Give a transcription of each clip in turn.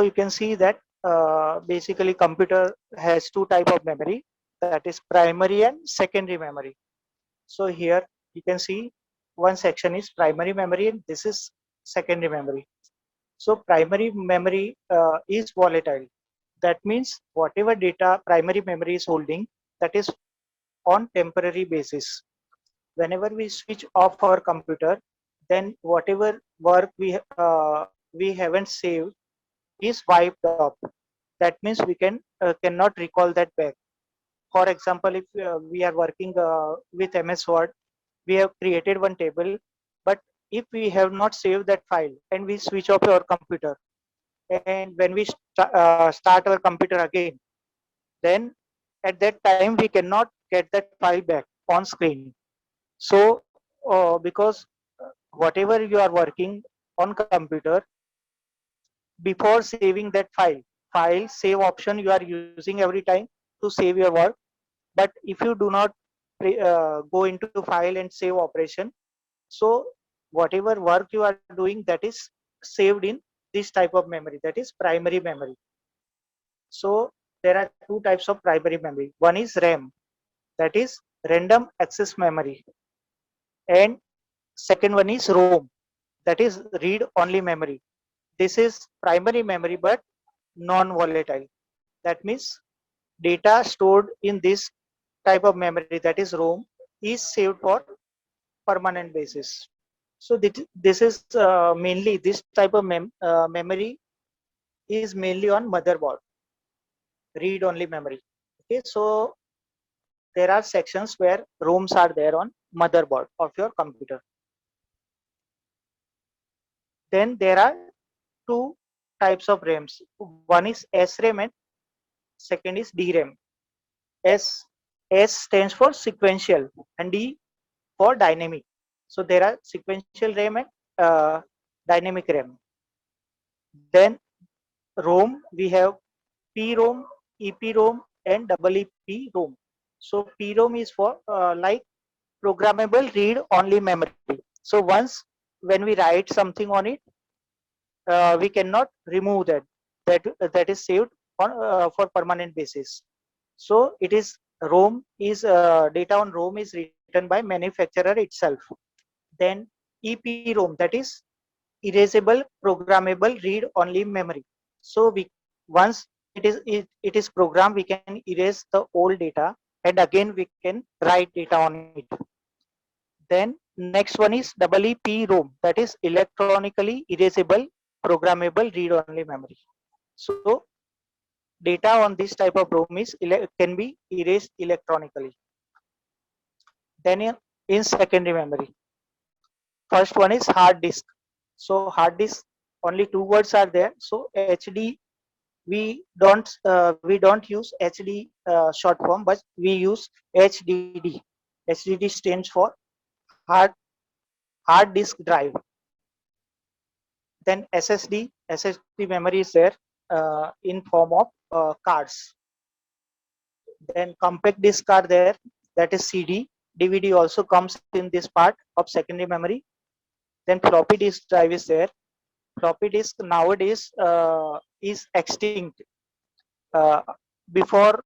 you can see that basically computer has two type of memory, that is primary and secondary memory. So here you can see one section is primary memory and this is secondary memory. So primary memory is volatile. That means whatever data primary memory is holding, that is on temporary basis. Whenever we switch off our computer, then whatever work we haven't saved is wiped off. That means we cannot recall that back. For example, if we are working with MS Word, we have created one table, but if we have not saved that file and we switch off our computer, and when we start our computer again, then at that time we cannot get that file back on screen. So because whatever you are working on computer, before saving that file save option you are using every time to save your work. But if you do not go into file and save operation, so whatever work you are doing, that is saved in this type of memory, that is primary memory. So there are two types of primary memory. One is RAM, that is random access memory, and second one is ROM, that is read only memory. This is primary memory but non volatile. That means data stored in this type of memory, that is ROM, is saved for permanent basis. So this is mainly this type of memory is mainly on motherboard, read only memory. Okay, so there are sections where ROMs are there on motherboard of your computer. Then there are two types of RAMs. One is SRAM and second is DRAM. S S stands for sequential and D for dynamic. So there are sequential RAM and dynamic RAM. Then ROM, we have PROM, EPROM, and EEPROM. So PROM is for like programmable read-only memory. So once when we write something on it, we cannot remove that. That is saved on for permanent basis. So it is ROM is data on ROM is written by manufacturer itself. Then EPROM, that is erasable programmable read only memory. So we once it is programmed, we can erase the old data and again we can write data on it. Then next one is EEPROM, that is electronically erasable programmable read only memory. So data on this type of ROM is can be erased electronically. Then in secondary memory, first one is hard disk. So hard disk, only two words are there. So HD, we don't use HD short form, but we use HDD. HDD stands for hard hard disk drive. Then SSD memory is there in form of cards. Then compact disk are there, that is CD. DVD also comes in this part of secondary memory. Then floppy disk drive is there. Floppy disk nowadays is extinct. Uh, before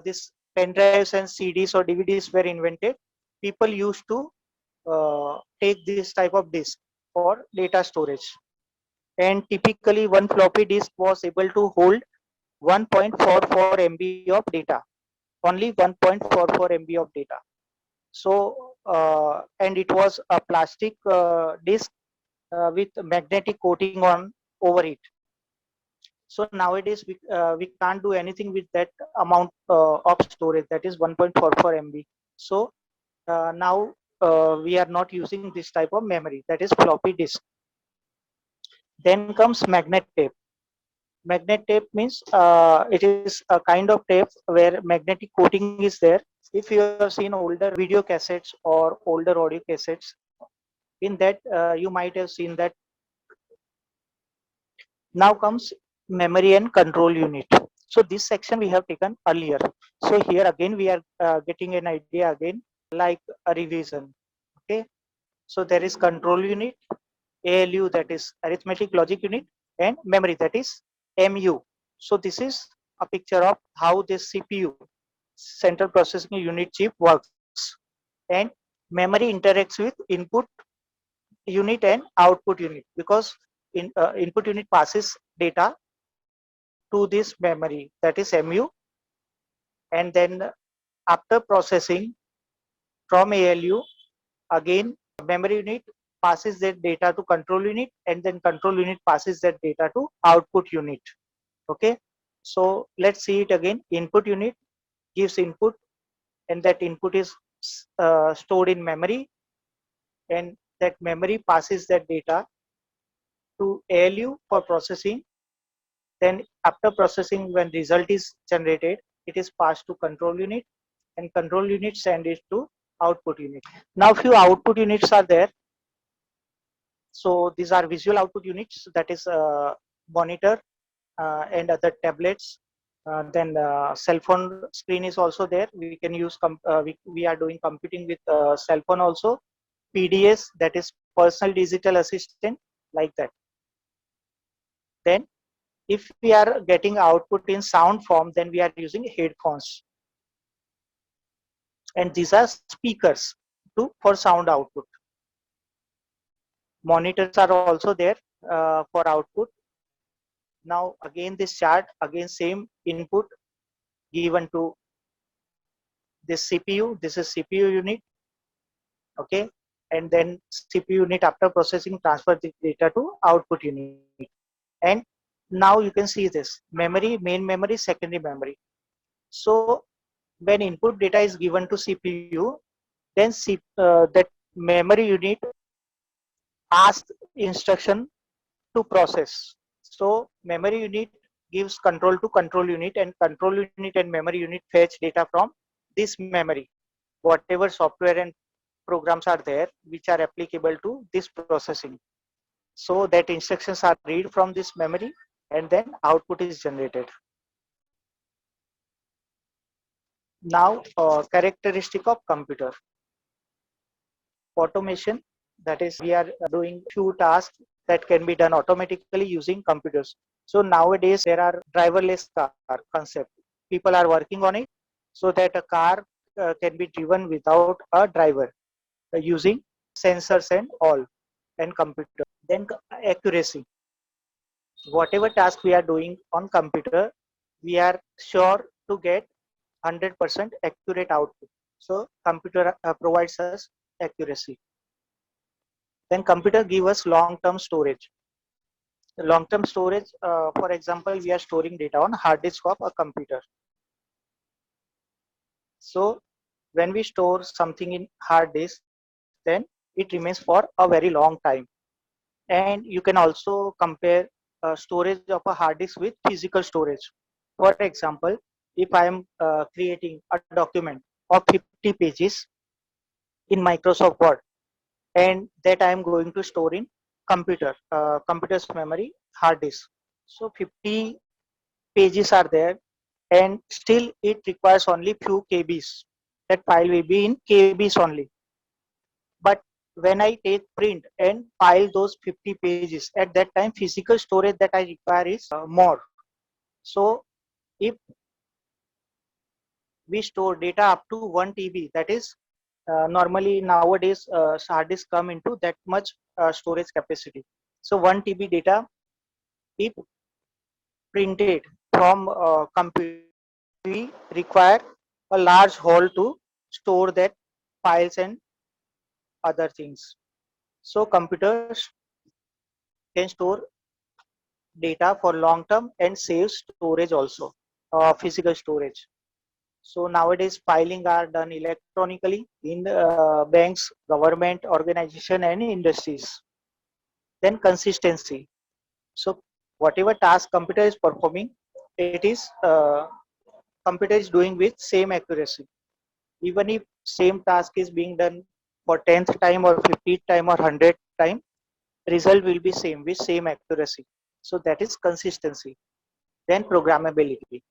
this pen drives and CDs or DVDs were invented, people used to take this type of disk for data storage. And typically one floppy disk was able to hold 1.44 MB of data, only 1.44 MB of data. So and it was a plastic disk with magnetic coating on over it. So nowadays we can't do anything with that amount of storage, that is 1.44 MB. So now we are not using this type of memory, that is floppy disk. Then comes magnet tape. Magnet tape means it is a kind of tape where magnetic coating is there. If you have seen older video cassettes or older audio cassettes, in that you might have seen that. Now comes memory and control unit. So this section we have taken earlier. So here again we are getting an idea again, like a revision. Okay, so there is control unit, ALU, that is arithmetic logic unit, and memory, that is MU. So this is a picture of how this CPU, central processing unit chip, works. And memory interacts with input unit and output unit, because input unit passes data to this memory, that is MU, and then after processing from ALU, again memory unit passes that data to control unit, and then control unit passes that data to output unit. Okay, so let's see it again. Input unit gives input, and that input is stored in memory, and that memory passes that data to ALU for processing. Then after processing, when result is generated, it is passed to control unit, and control unit send it to output unit. Now few output units are there. So these are visual output units, that is monitor and other tablets. Then cell phone screen is also there. We can use, we are doing computing with cell phone also. PDS, that is personal digital assistant, like that. Then if we are getting output in sound form, then we are using headphones. And these are speakers for sound output. Monitors are also there for output. Now again this chart, again same input given to this CPU. This is CPU unit. Okay, and then CPU unit after processing transfer the data to output unit. And now you can see this memory, main memory, secondary memory. So when input data is given to CPU, then that memory unit asks instruction to process. So memory unit gives control to control unit, and control unit and memory unit fetch data from this memory, whatever software and programs are there which are applicable to this processing. So that instructions are read from this memory, and then output is generated. Now characteristic of computer. Automation, that is we are doing few tasks that can be done automatically using computers. So nowadays there are driverless car concept. People are working on it so that a car can be driven without a driver using sensors and all, and computer. Then accuracy. Whatever task we are doing on computer, we are sure to get 100% accurate output. So computer provides us accuracy. Then computer give us long-term storage. Long-term storage, for example, we are storing data on hard disk of a computer. So when we store something in hard disk, then it remains for a very long time. And you can also compare storage of a hard disk with physical storage. For example, if I am creating a document of 50 pages in Microsoft Word, and that I am going to store in computer's memory hard disk. So 50 pages are there, and still it requires only few KBs. That file will be in KBs only. But when I take print and file those 50 pages, at that time physical storage that I require is more. So if we store data up to 1 TB, that is normally nowadays hard disks come into that much storage capacity. So 1 TB data, if printed from computer, we require a large hole to store that files and other things. So computers can store data for long term and save storage also, physical storage. So nowadays filing are done electronically in banks, government, organization and industries. Then consistency. So whatever task computer is performing, it is computer is doing with same accuracy. Even if same task is being done for 10th time or 50th time or 100th time, result will be same with same accuracy. So that is consistency. Then programmability.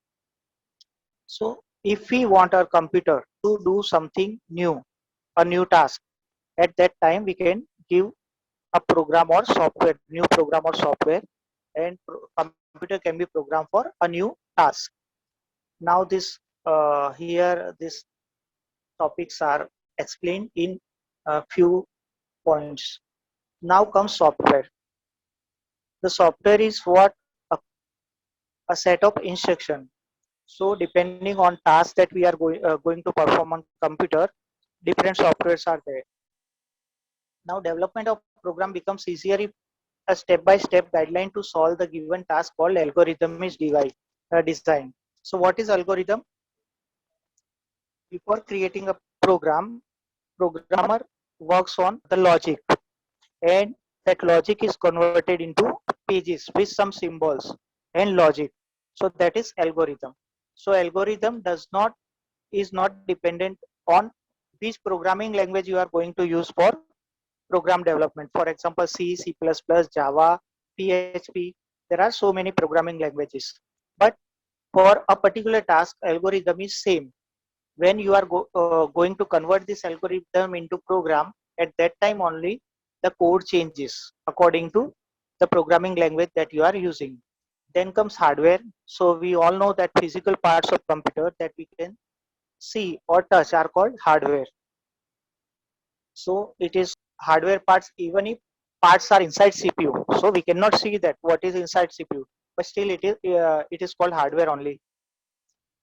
So if we want our computer to do something new, a new task, at that time we can give a program or software, new program or software, and computer can be programmed for a new task. Now this here this topics are explained in a few points. Now comes software. The software is what a set of instruction. So depending on tasks that we are going to perform on computer, different softwares are there. Now development of program becomes easier if a step-by-step guideline to solve the given task called algorithm is designed. So what is algorithm? Before creating a program, programmer works on the logic, and that logic is converted into pages with some symbols and logic. So that is algorithm. So algorithm is not dependent on which programming language you are going to use for program development. For example, C, C++, Java, PHP. There are so many programming languages. But for a particular task, algorithm is same. When you are going to convert this algorithm into program, at that time only the code changes according to the programming language that you are using. Then comes hardware. So we all know that physical parts of computer that we can see or touch are called hardware. So it is hardware parts even if parts are inside CPU. So we cannot see that what is inside CPU, but still it is called hardware only.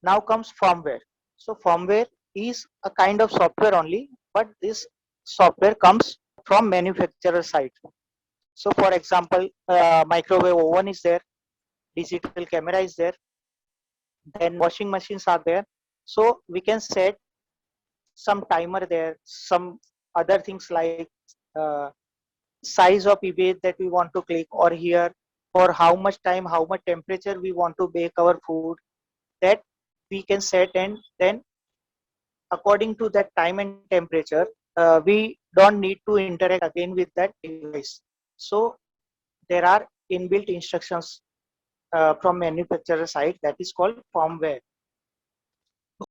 Now comes firmware. So firmware is a kind of software only, but this software comes from manufacturer side. So for example, microwave oven is there, digital camera is there, then washing machines are there. So we can set some timer there, some other things like uh, size of image that we want to click, or here for how much time, how much temperature we want to bake our food, that we can set, and then according to that time and temperature, we don't need to interact again with that device. So there are inbuilt instructions from manufacturer side, that is called firmware.